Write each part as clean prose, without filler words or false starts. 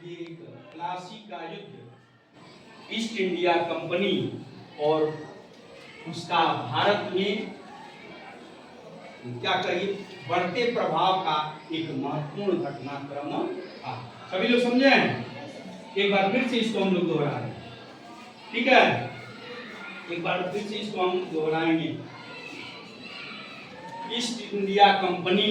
ये एक प्लासी का युद्ध ईस्ट इंडिया कंपनी और उसका भारत में क्या कहिए बढ़ते प्रभाव का एक महत्वपूर्ण घटनाक्रम था। सभी लोग समझे हैं? एक बार फिर से इसको हम लोग दोहरा रहे हैं, ठीक है? एक बार फिर से इसको हम दोहराएंगे। ईस्ट इंडिया कंपनी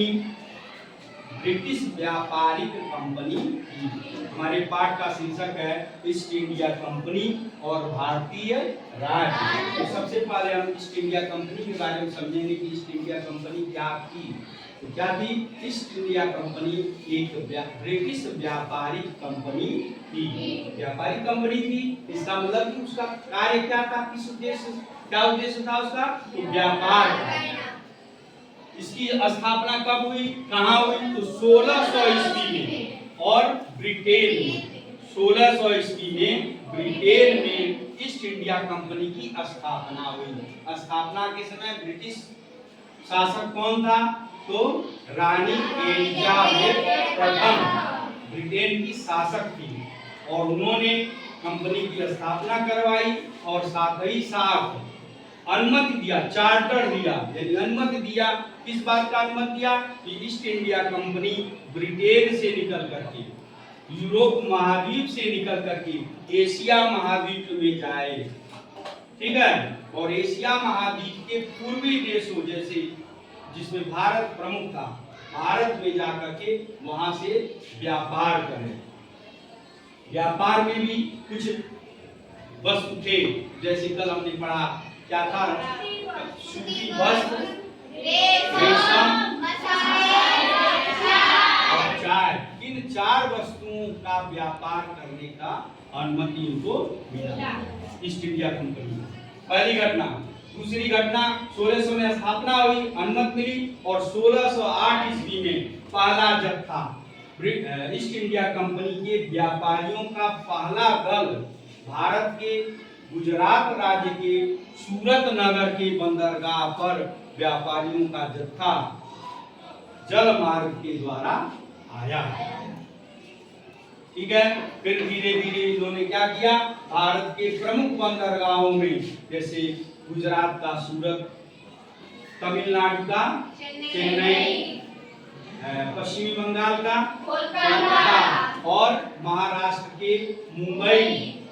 ब्रिटिश व्यापारिक कंपनी थी। हमारे पाठ का शीर्षक है ईस्ट इंडिया कंपनी और भारतीय राज्य। तो सबसे पहले हम ईस्ट इंडिया कंपनी के बारे में समझेंगे कि ईस्ट इंडिया कंपनी क्या थी। तो क्या थी? ईस्ट इंडिया कंपनी एक ब्रिटिश व्यापारिक कंपनी थी। व्यापारिक कंपनी थी, इसका मतलब कि उसका कार्य क्या था, किस उद्देश्य, क्या उद्देश्य था उसका? तो व्यापार। इसकी स्थापना कब हुई, कहाँ हुई? तो 1600 ईस्वी में और ब्रिटेन में। 1600 ईस्वी में ब्रिटेन में ईस्ट इंडिया कंपनी की स्थापना हुई। स्थापना के समय ब्रिटिश शासक कौन था? तो रानी एलिजाबेथ प्रथम ब्रिटेन की शासक थी और उन्होंने कंपनी की स्थापना करवाई और साथ ही साथ अनुमति दिया, चार्टर दिया, यानी अनुमति दिया। किस बात का अनुमति दिया? कि ईस्ट इंडिया कंपनी ब्रिटेन से निकल करके, यूरोप महाद्वीप से निकल करके एशिया महाद्वीप में जाए, ठीक है? और एशिया महाद्वीप के पूर्वी देशों जैसे जिसमें भारत प्रमुख था, भारत में जाकर के वहां से व्यापार करें। व्यापार में भी कुछ वस्तु थे, जैसे कल हमने पढ़ा क्या था? सूती वस्त्र, रेशम और चाय। इन 4 वस्तुओं का व्यापार करने का अनुमति उनको मिला ईस्ट इंडिया कंपनी। पहली घटना। दूसरी घटना, 1600 में स्थापना हुई, अनुमति मिली और 1608 ईस्वी में पहला जत्था ईस्ट इंडिया कंपनी के व्यापारियों का पहला दल भारत के गुजरात राज्य के सूरत नगर के बंदरगाह पर व्यापारियों का जत्था जल मार्ग के द्वारा आया, ठीक है? फिर धीरे धीरे इन्होंने क्या किया? भारत के प्रमुख बंदरगाहों में जैसे गुजरात का सूरत, तमिलनाडु का चेन्नई, पश्चिमी बंगाल का कोलकाता और महाराष्ट्र के मुंबई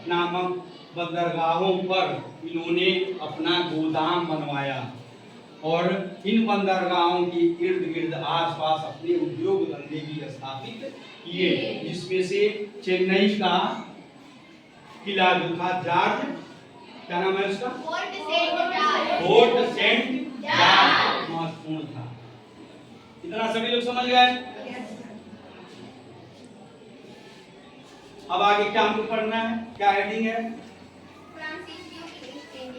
नामक बंदरगाहों पर इन्होंने अपना गोदाम बनवाया और इन बंदरगाहों के इर्द गिर्द आसपास अपने उद्योग धंधे भी स्थापित किए, जिसमें से चेन्नई का किला जो था जॉर्ज, क्या नाम है उसका? फोर्ट सेंट जॉर्ज महत्वपूर्ण था। इतना सभी लोग समझ गए? अब आगे क्या हमको पढ़ना है, क्या हेडिंग है?